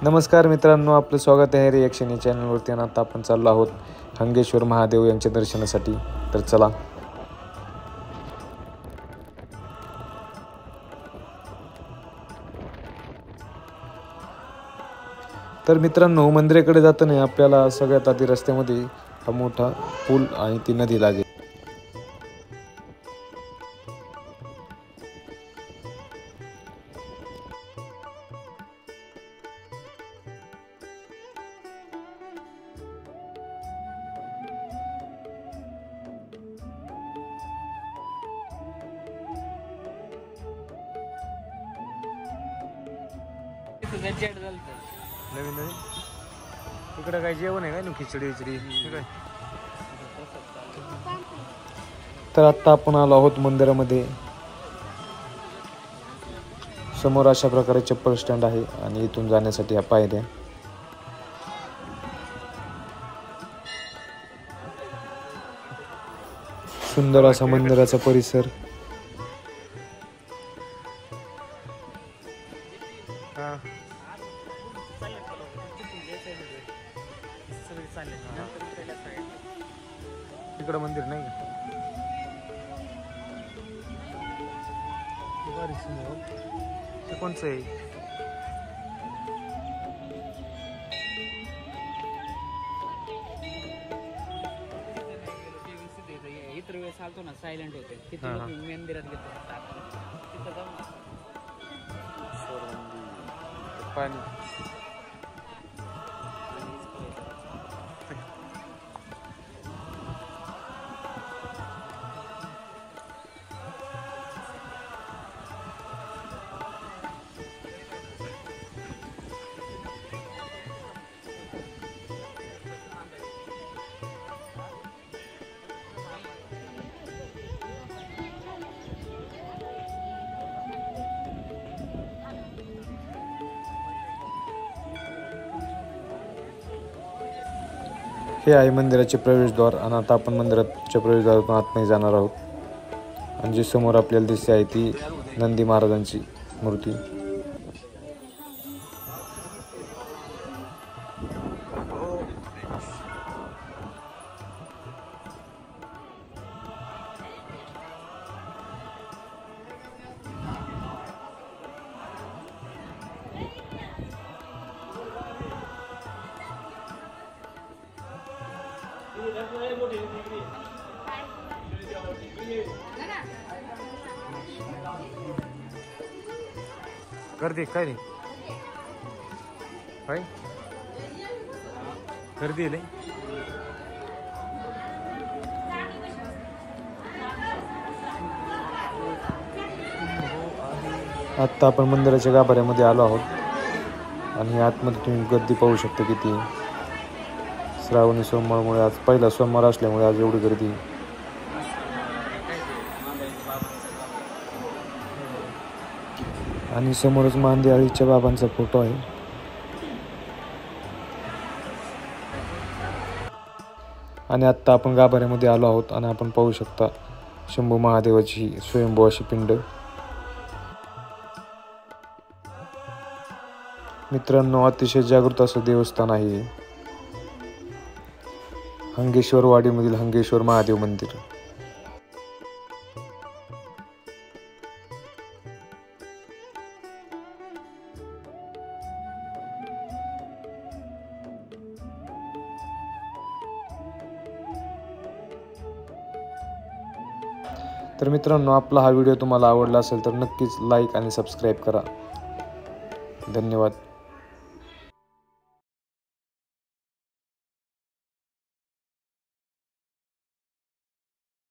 नमस्कार मित्रांनो, आपलं स्वागत आहे रिॲक्शन या चॅनलवरती. आणि आता आपण चाललो आहोत हंगेश्वर महादेव यांच्या दर्शनासाठी. तर चला. तर मित्रांनो, मंदिराकडे जाताना आपल्याला सगळ्यात आधी रस्त्यामध्ये हा मोठा पूल आणि ती नदी लागेल. नवीन इकडं काय जेवण आहे काय ना, खिचडी विचडी काय. तर आत्ता आपण आलो आहोत मंदिरामध्ये. समोर अशा प्रकारे चप्पल स्टँड आहे आणि इथून जाण्यासाठी ह्या पायऱ्या. सुंदर असा मंदिराचा परिसर. इकडं मंदिर नाही का? ते कोणचं आहे? इतर वेळेस आलतो ना, सायलेंट होते. तिथे मंदिरात घेतो पाणी. हे आहे मंदिराचे प्रवेशद्वार. आणि आता आपण मंदिराच्या प्रवेशद्वारातून आतमध्ये जाणार आहोत. आणि जी समोर आपल्याला दिसते आहे ती नंदी महाराजांची मूर्ती. गर्दी काय रे? काय गर्दी आहे? आत्ता आपण मंदिराच्या गाभाऱ्यामध्ये आलो आहोत. आणि आतमध्ये तुम्ही गर्दी पाहू शकता किती. श्रावणी सोमवारमुळे आज पहिला सोमवार असल्यामुळे आज एवढी गर्दी. आणि समोरच मांदेआळीच्या बाबांचा फोटो आहे. आणि आत्ता आपण गाभाऱ्यामध्ये आलो आहोत. आणि आपण पाहू शकता शंभू महादेवाची स्वयंभू अशी पिंड. मित्रांनो, अतिशय जागृत असं देवस्थान आहे हंगेश्वर वाडीमधील हंगेश्वर महादेव मंदिर. तर मित्रांनो, आपला हा व्हिडिओ तुम्हाला आवडला असेल तर नक्कीच लाईक आणि सबस्क्राईब करा. धन्यवाद.